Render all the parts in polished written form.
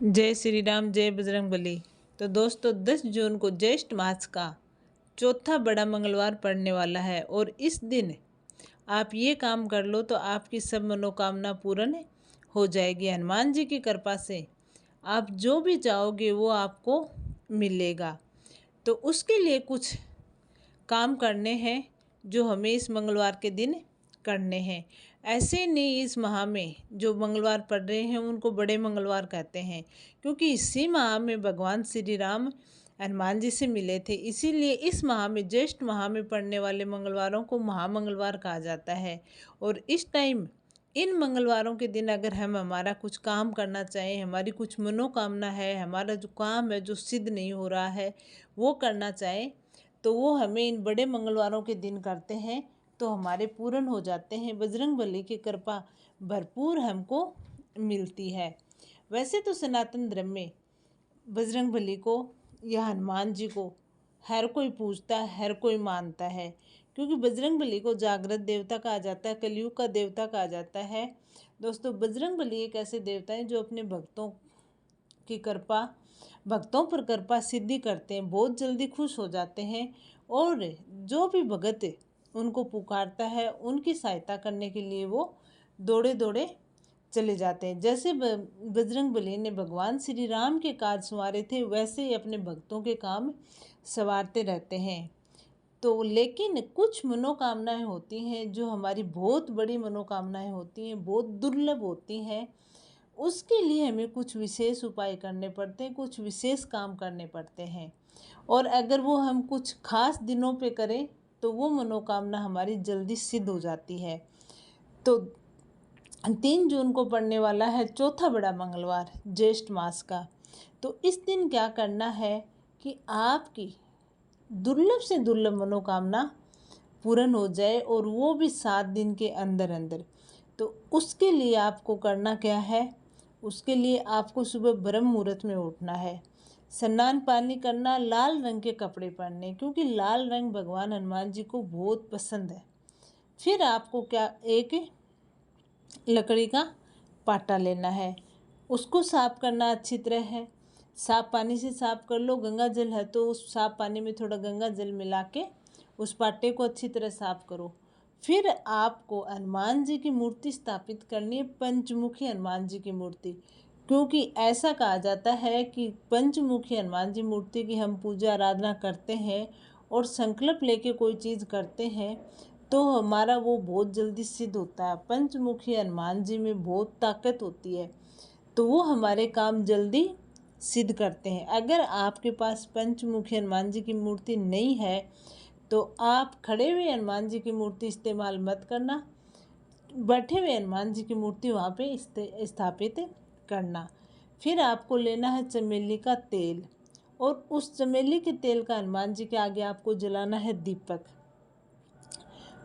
जय श्री राम, जय बजरंगबली। तो दोस्तों 10 जून को ज्येष्ठ मास का चौथा बड़ा मंगलवार पड़ने वाला है और इस दिन आप ये काम कर लो तो आपकी सब मनोकामना पूर्ण हो जाएगी। हनुमान जी की कृपा से आप जो भी चाहोगे वो आपको मिलेगा। तो उसके लिए कुछ काम करने हैं जो हमें इस मंगलवार के दिन करने हैं। ऐसे नहीं, इस माह में जो मंगलवार पड़ रहे हैं उनको बड़े मंगलवार कहते हैं, क्योंकि इसी माह में भगवान श्री राम हनुमान जी से मिले थे। इसीलिए इस माह में, ज्येष्ठ माह में पड़ने वाले मंगलवारों को महामंगलवार कहा जाता है। और इस टाइम इन मंगलवारों के दिन अगर हम हमारा कुछ काम करना चाहें, हमारी कुछ मनोकामना है, हमारा जो काम है जो सिद्ध नहीं हो रहा है वो करना चाहें, तो वो हमें इन बड़े मंगलवारों के दिन करते हैं तो हमारे पूर्ण हो जाते हैं। बजरंगबली की कृपा भरपूर हमको मिलती है। वैसे तो सनातन धर्म में बजरंगबली को या हनुमान जी को हर कोई पूजता है, हर कोई मानता है, क्योंकि बजरंगबली को जागृत देवता कहा जाता है, कलयुग का देवता कहा जाता है। दोस्तों बजरंगबली एक ऐसे देवता हैं जो अपने भक्तों की कृपा, भक्तों पर कृपा सिद्धि करते हैं, बहुत जल्दी खुश हो जाते हैं और जो भी भगत उनको पुकारता है उनकी सहायता करने के लिए वो दौड़े दौड़े चले जाते हैं। जैसे बजरंगबली ने भगवान श्री राम के काज संवारे थे, वैसे ही अपने भक्तों के काम संवारते रहते हैं। तो लेकिन कुछ मनोकामनाएं होती हैं जो हमारी बहुत बड़ी मनोकामनाएं होती हैं, बहुत दुर्लभ होती हैं। उसके लिए हमें कुछ विशेष उपाय करने पड़ते हैं, कुछ विशेष काम करने पड़ते हैं। और अगर वो हम कुछ खास दिनों पे करें तो वो मनोकामना हमारी जल्दी सिद्ध हो जाती है। तो 3 जून को पड़ने वाला है चौथा बड़ा मंगलवार ज्येष्ठ मास का। तो इस दिन क्या करना है कि आपकी दुर्लभ से दुर्लभ मनोकामना पूर्ण हो जाए, और वो भी 7 दिन के अंदर अंदर। तो उसके लिए आपको करना क्या है, उसके लिए आपको सुबह ब्रह्म मुहूर्त में उठना है, स्नान पानी करना, लाल रंग के कपड़े पहनने, क्योंकि लाल रंग भगवान हनुमान जी को बहुत पसंद है। फिर आपको क्या, एक लकड़ी का पाटा लेना है, उसको साफ करना अच्छी तरह है, साफ पानी से साफ कर लो। गंगा जल है तो उस साफ पानी में थोड़ा गंगा जल मिला के उस पाटे को अच्छी तरह साफ करो। फिर आपको हनुमान जी की मूर्ति स्थापित करनी है, पंचमुखी हनुमान जी की मूर्ति, क्योंकि ऐसा कहा जाता है कि पंचमुखी हनुमान जी मूर्ति की हम पूजा आराधना करते हैं और संकल्प लेके कोई चीज़ करते हैं तो हमारा वो बहुत जल्दी सिद्ध होता है। पंचमुखी हनुमान जी में बहुत ताकत होती है, तो वो हमारे काम जल्दी सिद्ध करते हैं। अगर आपके पास पंचमुखी हनुमान जी की मूर्ति नहीं है तो आप खड़े हुए हनुमान जी की मूर्ति इस्तेमाल मत करना, बैठे हुए हनुमान जी की मूर्ति वहाँ पे स्थापित करना। फिर आपको लेना है चमेली का तेल, और उस चमेली के तेल का हनुमान जी के आगे आपको जलाना है दीपक।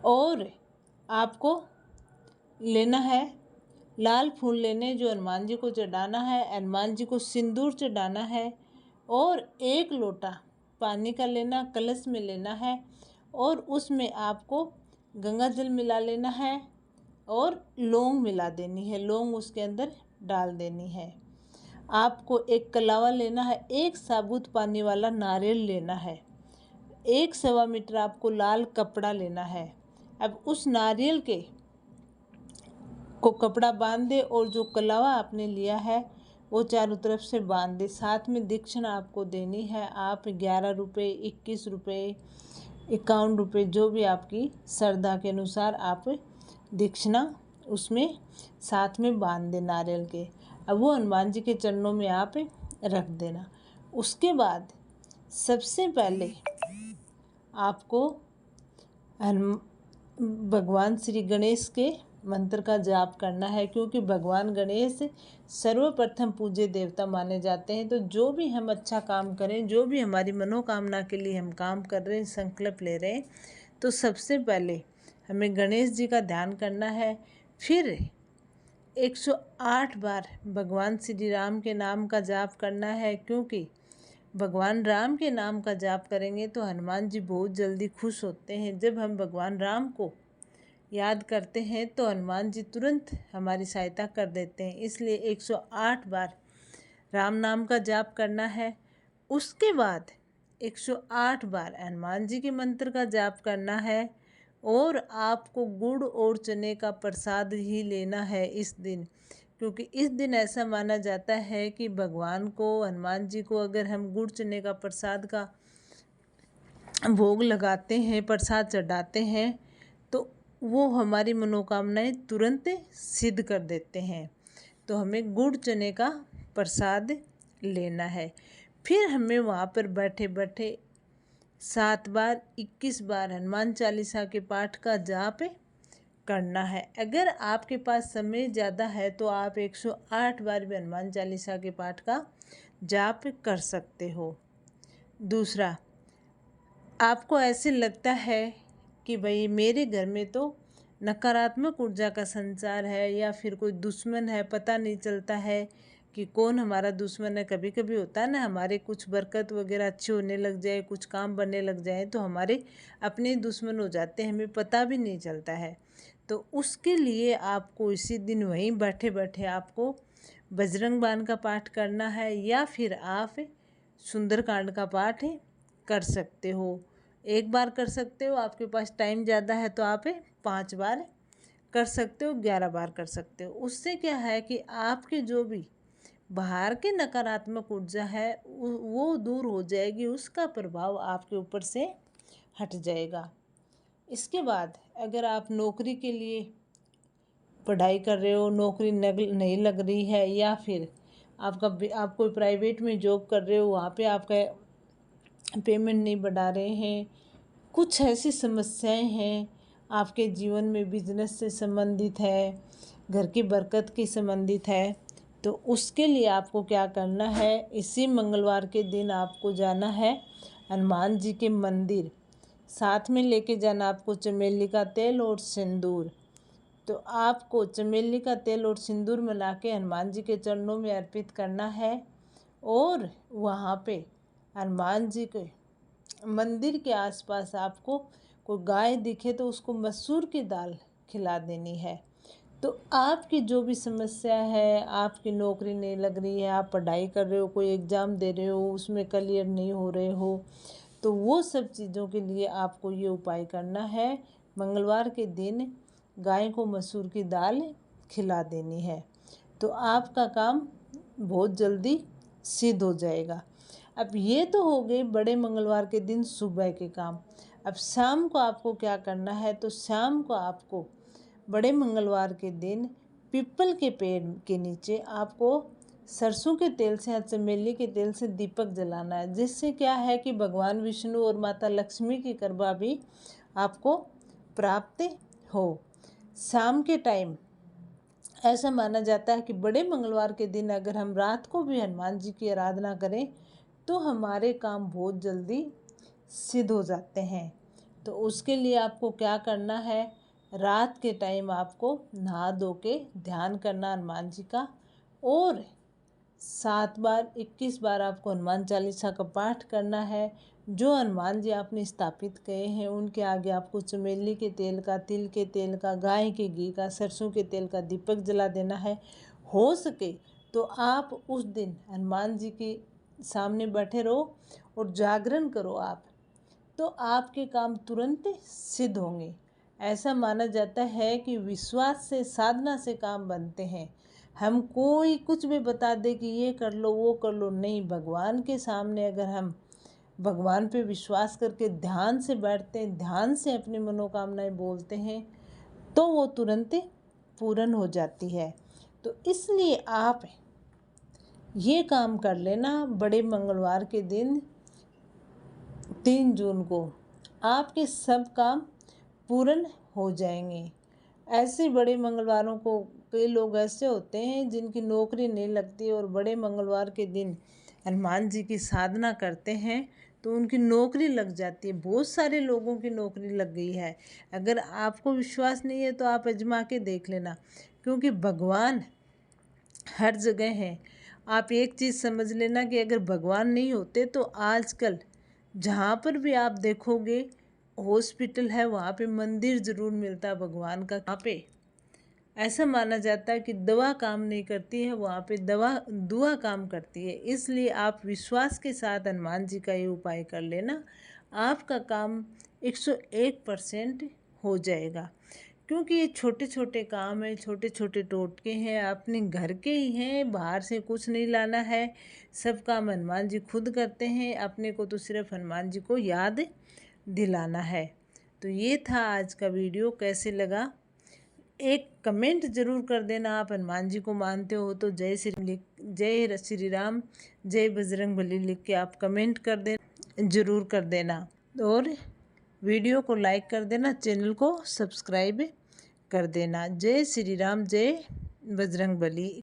और आपको लेना है लाल फूल लेने, जो हनुमान जी को चढ़ाना है, हनुमान जी को सिंदूर चढ़ाना है, और 1 लोटा पानी का लेना, कलश में लेना है, और उसमें आपको गंगा जल मिला लेना है और लौंग मिला देनी है, लौंग उसके अंदर डाल देनी है। आपको एक कलावा लेना है, एक साबुत पानी वाला नारियल लेना है, 1 सवा मीटर आपको लाल कपड़ा लेना है। अब उस नारियल के को कपड़ा बांध दे और जो कलावा आपने लिया है वो चारों तरफ से बांध दे। साथ में दक्षिणा आपको देनी है। आप 11 रुपये, 21 रुपये, 51 रुपये, जो भी आपकी श्रद्धा के अनुसार आप दक्षिणा उसमें साथ में बांध दे नारियल के। अब वो हनुमान जी के चरणों में आप रख देना। उसके बाद सबसे पहले आपको भगवान श्री गणेश के मंत्र का जाप करना है, क्योंकि भगवान गणेश सर्वप्रथम पूज्य देवता माने जाते हैं। तो जो भी हम अच्छा काम करें, जो भी हमारी मनोकामना के लिए हम काम कर रहे हैं, संकल्प ले रहे हैं, तो सबसे पहले हमें गणेश जी का ध्यान करना है। फिर 108 बार भगवान श्री राम के नाम का जाप करना है, क्योंकि भगवान राम के नाम का जाप करेंगे तो हनुमान जी बहुत जल्दी खुश होते हैं। जब हम भगवान राम को याद करते हैं तो हनुमान जी तुरंत हमारी सहायता कर देते हैं। इसलिए 108 बार राम नाम का जाप करना है। उसके बाद 108 बार हनुमान जी के मंत्र का जाप करना है और आपको गुड़ और चने का प्रसाद ही लेना है इस दिन, क्योंकि इस दिन ऐसा माना जाता है कि भगवान को, हनुमान जी को अगर हम गुड़ चने का प्रसाद का भोग लगाते हैं, प्रसाद चढ़ाते हैं, तो वो हमारी मनोकामनाएं तुरंत सिद्ध कर देते हैं। तो हमें गुड़ चने का प्रसाद लेना है। फिर हमें वहाँ पर बैठे बैठे 7 बार 21 बार हनुमान चालीसा के पाठ का जाप करना है। अगर आपके पास समय ज़्यादा है तो आप 108 बार भी हनुमान चालीसा के पाठ का जाप कर सकते हो। दूसरा, आपको ऐसे लगता है कि भाई मेरे घर में तो नकारात्मक ऊर्जा का संचार है या फिर कोई दुश्मन है, पता नहीं चलता है कि कौन हमारा दुश्मन है। कभी कभी होता है ना, हमारे कुछ बरकत वगैरह अच्छी होने लग जाए, कुछ काम बनने लग जाए तो हमारे अपने दुश्मन हो जाते हैं, हमें पता भी नहीं चलता है। तो उसके लिए आपको इसी दिन वहीं बैठे बैठे आपको बजरंग बाण का पाठ करना है या फिर आप सुंदरकांड का पाठ कर सकते हो। एक बार कर सकते हो, आपके पास टाइम ज़्यादा है तो आप 5 बार कर सकते हो, 11 बार कर सकते हो। उससे क्या है कि आपके जो भी बाहर की नकारात्मक ऊर्जा है वो दूर हो जाएगी, उसका प्रभाव आपके ऊपर से हट जाएगा। इसके बाद अगर आप नौकरी के लिए पढ़ाई कर रहे हो, नौकरी नहीं लग रही है या फिर आप कोई प्राइवेट में जॉब कर रहे हो, वहाँ पे आपका पेमेंट नहीं बढ़ा रहे हैं, कुछ ऐसी समस्याएं हैं आपके जीवन में, बिजनेस से संबंधित है, घर की बरकत की संबंधित है, तो उसके लिए आपको क्या करना है, इसी मंगलवार के दिन आपको जाना है हनुमान जी के मंदिर। साथ में लेके जाना आपको चमेली का तेल और सिंदूर। तो आपको चमेली का तेल और सिंदूर मिला के हनुमान जी के चरणों में अर्पित करना है और वहाँ पे हनुमान जी के मंदिर के आसपास आपको कोई गाय दिखे तो उसको मसूर की दाल खिला देनी है। तो आपकी जो भी समस्या है, आपकी नौकरी नहीं लग रही है, आप पढ़ाई कर रहे हो, कोई एग्ज़ाम दे रहे हो, उसमें क्लियर नहीं हो रहे हो, तो वो सब चीज़ों के लिए आपको ये उपाय करना है। मंगलवार के दिन गाय को मसूर की दाल खिला देनी है, तो आपका काम बहुत जल्दी सिद्ध हो जाएगा। अब ये तो हो गए बड़े मंगलवार के दिन सुबह के काम। अब शाम को आपको क्या करना है, तो शाम को आपको बड़े मंगलवार के दिन पीपल के पेड़ के नीचे आपको सरसों के तेल से या चमेली के तेल से दीपक जलाना है, जिससे क्या है कि भगवान विष्णु और माता लक्ष्मी की कृपा भी आपको प्राप्त हो। शाम के टाइम ऐसा माना जाता है कि बड़े मंगलवार के दिन अगर हम रात को भी हनुमान जी की आराधना करें तो हमारे काम बहुत जल्दी सिद्ध हो जाते हैं। तो उसके लिए आपको क्या करना है, रात के टाइम आपको नहा धो के ध्यान करना हनुमान जी का और 7 बार 21 बार आपको हनुमान चालीसा का पाठ करना है। जो हनुमान जी आपने स्थापित किए हैं उनके आगे आपको चमेली के तेल का, तिल के तेल का, गाय के घी का, सरसों के तेल का दीपक जला देना है। हो सके तो आप उस दिन हनुमान जी के सामने बैठे रहो और जागरण करो आप, तो आपके काम तुरंत सिद्ध होंगे। ऐसा माना जाता है कि विश्वास से, साधना से काम बनते हैं। हम कोई कुछ भी बता दे कि ये कर लो वो कर लो, नहीं, भगवान के सामने अगर हम भगवान पे विश्वास करके ध्यान से बैठते हैं, ध्यान से अपनी मनोकामनाएं बोलते हैं, तो वो तुरंत पूर्ण हो जाती है। तो इसलिए आप ये काम कर लेना बड़े मंगलवार के दिन 3 जून को, आपके सब काम पूर्ण हो जाएंगे। ऐसे बड़े मंगलवारों को कई लोग ऐसे होते हैं जिनकी नौकरी नहीं लगती और बड़े मंगलवार के दिन हनुमान जी की साधना करते हैं तो उनकी नौकरी लग जाती है। बहुत सारे लोगों की नौकरी लग गई है। अगर आपको विश्वास नहीं है तो आप आजमा के देख लेना, क्योंकि भगवान हर जगह हैं। आप एक चीज़ समझ लेना कि अगर भगवान नहीं होते तो आजकल जहाँ पर भी आप देखोगे हॉस्पिटल है, वहाँ पे मंदिर ज़रूर मिलता है भगवान का। वहाँ पे ऐसा माना जाता है कि दवा काम नहीं करती है, वहाँ पे दुआ काम करती है। इसलिए आप विश्वास के साथ हनुमान जी का ये उपाय कर लेना, आपका काम 101% हो जाएगा। क्योंकि ये छोटे छोटे काम हैं, छोटे छोटे टोटके हैं, अपने घर के ही हैं, बाहर से कुछ नहीं लाना है। सब काम हनुमान जी खुद करते हैं, अपने को तो सिर्फ हनुमान जी को याद दिलाना है। तो ये था आज का वीडियो, कैसे लगा एक कमेंट ज़रूर कर देना। आप हनुमान जी को मानते हो तो जय श्री राम, जय बजरंग बली लिख के आप कमेंट कर देना, ज़रूर कर देना। और वीडियो को लाइक कर देना, चैनल को सब्सक्राइब कर देना। जय श्री राम, जय बजरंग बली।